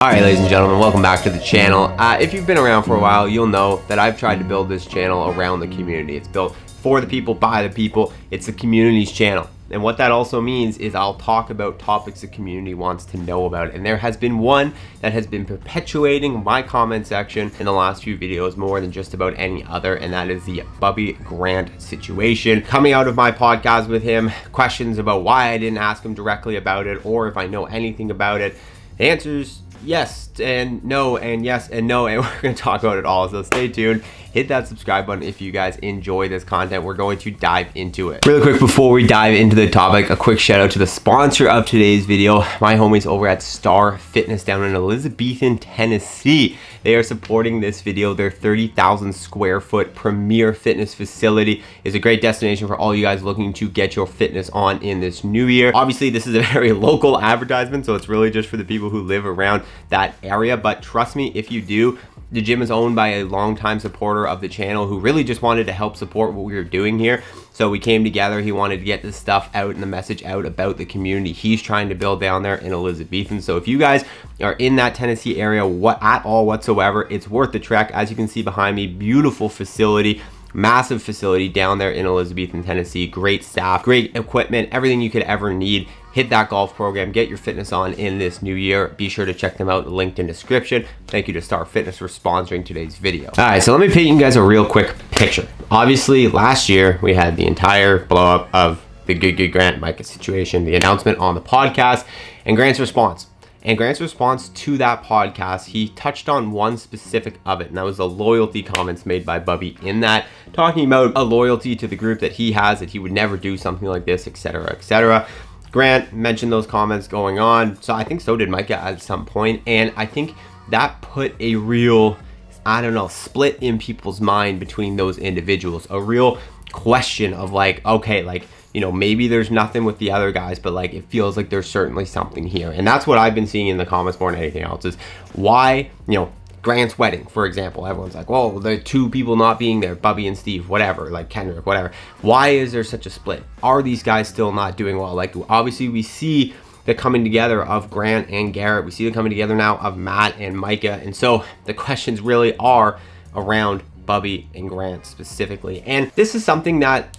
Alright, ladies and gentlemen, welcome back to the channel. If you've been around for a while, you'll know that I've tried to build this channel around the community. It's built for the people, by the people. It's the community's channel. And what that also means is I'll talk about topics the community wants to know about. And there has been one that has been perpetuating my comment section in the last few videos more than just about any other, and that is the Bubby Grant situation. Coming out of my podcast with him, questions about why I didn't ask him directly about it or if I know anything about it. The answer's yes and no and yes and no, and we're going to talk about it all, so stay tuned. Hit that subscribe button if you guys enjoy this content. We're going to dive into it. Really quick before we dive into the topic, a quick shout out to the sponsor of today's video, my homies over at Star Fitness down in Elizabethton, Tennessee. They are supporting this video. Their 30,000 square foot premier fitness facility is a great destination for all you guys looking to get your fitness on in this new year. Obviously, this is a very local advertisement, so it's really just for the people who live around that area. But trust me, if you do, the gym is owned by a longtime supporter of the channel who really just wanted to help support what we were doing here. So we came together. He wanted to get this stuff out and the message out about the community he's trying to build down there in Elizabethton. So if you guys are in that Tennessee area at all whatsoever, it's worth the trek. As you can see behind me, beautiful facility, massive facility down there in Elizabethton, Tennessee. Great staff, great equipment, everything you could ever need. Hit that golf program, get your fitness on in this new year. Be sure to check them out, linked in description. Thank you to Star Fitness for sponsoring today's video. All right, so let me paint you guys a real quick picture. Obviously, last year we had the entire blow up of the Good Grant Micah situation, the announcement on the podcast, and Grant's response. And Grant's response to that podcast, he touched on one specific of it, and that was the loyalty comments made by Bubby in that, talking about a loyalty to the group that he has, that he would never do something like this, etc., etc. Grant mentioned those comments going on, so I think so did Micah at some point, and I think that put a real, I don't know, split in people's mind between those individuals, a real question of like, okay, like, you know, maybe there's nothing with the other guys, but like it feels like there's certainly something here. And that's what I've been seeing in the comments more than anything else, is why, you know, Grant's wedding, for example, everyone's like, well, the two people not being there, Bubby and Steve, whatever, like Kendrick, whatever. Why is there such a split? Are these guys still not doing well? Like, obviously we see the coming together of Grant and Garrett. We see the coming together now of Matt and Micah. And so the questions really are around Bubby and Grant specifically. And this is something that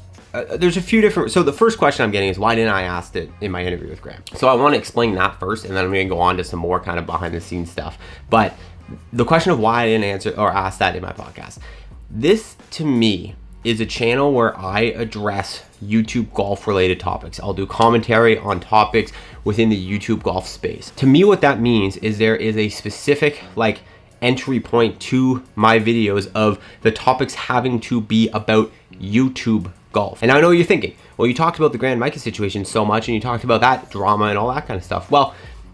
there's a few different, so the first question I'm getting is, why didn't I ask it in my interview with Grant? So I want to explain that first, and then I'm going to go on to some more kind of behind the scenes stuff. But the question of why I didn't answer or ask that in my podcast, this to me is a channel where I address YouTube golf related topics. I'll do commentary on topics within the YouTube golf space. To me, what that means is there is a specific like entry point to my videos of the topics having to be about YouTube golf. And I know what you're thinking, well, you talked about the Grand Micah situation so much and you talked about that drama and all that kind of stuff. Well,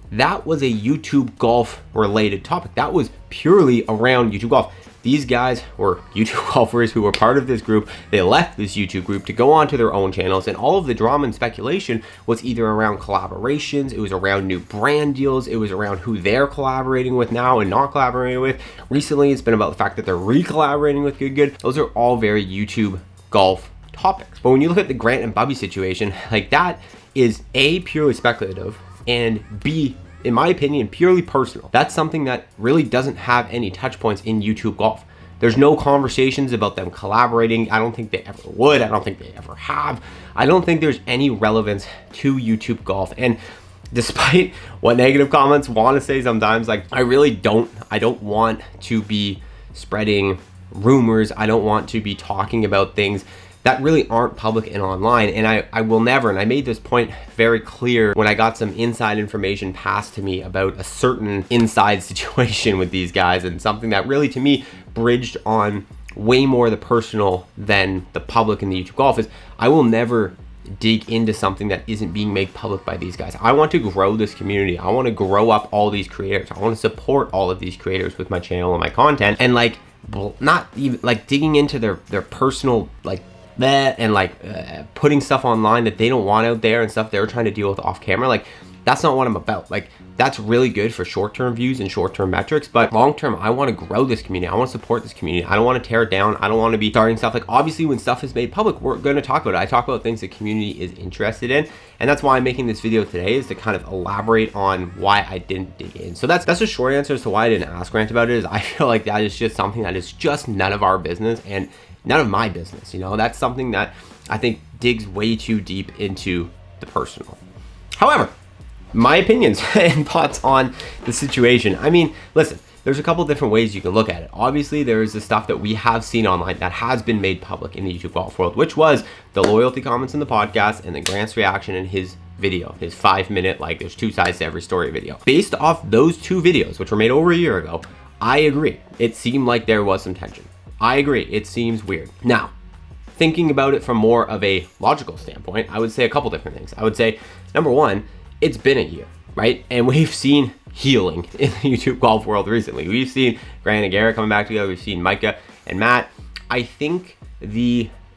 that was a YouTube golf related topic. That was purely around YouTube golf. These guys were YouTube golfers who were part of this group. They left this YouTube group to go on to their own channels, and all of the drama and speculation was either around collaborations, it was around new brand deals, it was around who they're collaborating with now and not collaborating with. Recently, it's been about the fact that they're re-collaborating with Good. Those are all very YouTube golf topics. But when you look at the Grant and Bubby situation, like that is A, purely speculative, and B, in my opinion, purely personal. That's something that really doesn't have any touch points in YouTube golf. There's no conversations about them collaborating. I don't think they ever would. I don't think they ever have. I don't think there's any relevance to YouTube golf. And despite what negative comments want to say sometimes, like I don't want to be spreading rumors. I don't want to be talking about things that really aren't public and online. And I will never, and I made this point very clear when I got some inside information passed to me about a certain inside situation with these guys, and something that really to me bridged on way more the personal than the public in the YouTube golf, is I will never dig into something that isn't being made public by these guys. I want to grow this community. I want to grow up all these creators. I want to support all of these creators with my channel and my content, and like not even like digging into their personal like that and like putting stuff online that they don't want out there and stuff they're trying to deal with off camera. Like That's not what I'm about. Like, that's really good for short-term views and short-term metrics, but long-term, I want to grow this community. I want to support this community. I don't want to tear it down. I don't want to be starting stuff. Like, obviously, when stuff is made public, we're going to talk about it. I talk about things the community is interested in, and that's why I'm making this video today, is to kind of elaborate on why I didn't dig in. So that's the short answer as to why I didn't ask Grant about it. Is I feel like that is just something that is just none of our business and none of my business. You know, that's something that I think digs way too deep into the personal. However, my opinions and thoughts on the situation. I mean, listen, there's a couple different ways you can look at it. Obviously, there is the stuff that we have seen online that has been made public in the YouTube golf world, which was the loyalty comments in the podcast and then Grant's reaction in his video, his 5-minute, like, there's two sides to every story video. Based off those two videos, which were made over a year ago, I agree. It seemed like there was some tension. I agree. It seems weird. Now, thinking about it from more of a logical standpoint, I would say a couple different things. I would say, number one, it's been a year, right? And we've seen healing in the YouTube golf world recently. We've seen Grant and Garrett coming back together. We've seen Micah and Matt. I think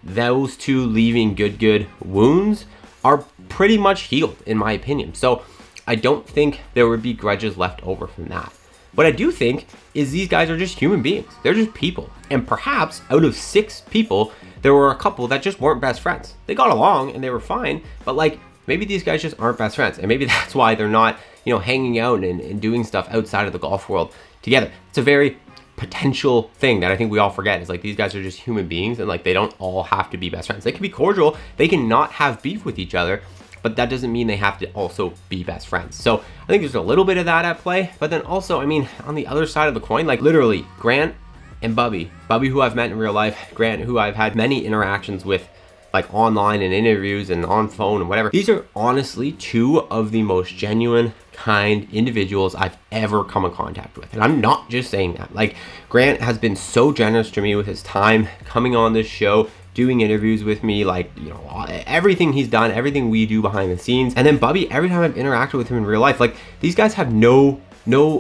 those two leaving good wounds are pretty much healed, in my opinion. So I don't think there would be grudges left over from that. What I do think is these guys are just human beings. They're just people. And perhaps out of 6 people, there were a couple that just weren't best friends. They got along and they were fine, but like, maybe these guys just aren't best friends. And maybe that's why they're not, you know, hanging out and doing stuff outside of the golf world together. It's a very potential thing that I think we all forget, is like, these guys are just human beings and like, they don't all have to be best friends. They can be cordial. They can not have beef with each other, but that doesn't mean they have to also be best friends. So I think there's a little bit of that at play, but then also, I mean, on the other side of the coin, like literally Grant and Bubby, who I've met in real life, Grant, who I've had many interactions with, like online and interviews and on phone and whatever. These are honestly 2 of the most genuine, kind individuals I've ever come in contact with. And I'm not just saying that. Like, Grant has been so generous to me with his time, coming on this show, doing interviews with me, like, you know, everything he's done, everything we do behind the scenes. And then Bubby, every time I've interacted with him in real life, like, these guys have no,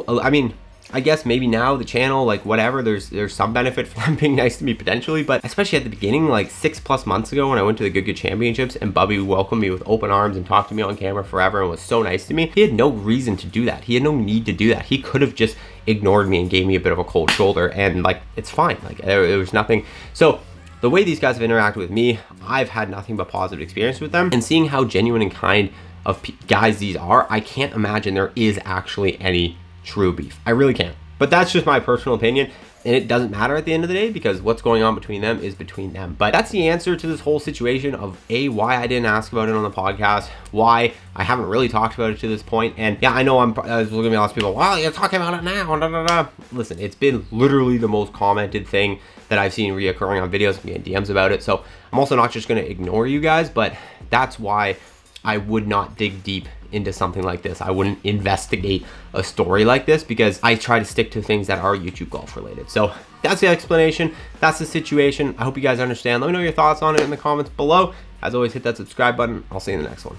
I mean, I guess maybe now the channel, like whatever, there's some benefit for them being nice to me potentially, but especially at the beginning, like 6+ months ago when I went to the Good Championships and Bubby welcomed me with open arms and talked to me on camera forever and was so nice to me, he had no reason to do that. He had no need to do that. He could have just ignored me and gave me a bit of a cold shoulder, and like, it's fine. Like, there was nothing. So the way these guys have interacted with me, I've had nothing but positive experience with them, and seeing how genuine and kind of guys these are, I can't imagine there is actually any true beef. I really can't. But that's just my personal opinion, and it doesn't matter at the end of the day, because what's going on between them is between them. But that's the answer to this whole situation of why I didn't ask about it on the podcast, why I haven't really talked about it to this point. And yeah, I know there's gonna be lots of people, well, you're talking about it now, da, da, da. Listen, it's been literally the most commented thing that I've seen reoccurring on videos and getting DMs about it. So I'm also not just gonna ignore you guys, but that's why I would not dig deep into something like this. I wouldn't investigate a story like this, because I try to stick to things that are YouTube golf related. So that's the explanation. That's the situation. I hope you guys understand. Let me know your thoughts on it in the comments below. As always, hit that subscribe button. I'll see you in the next one.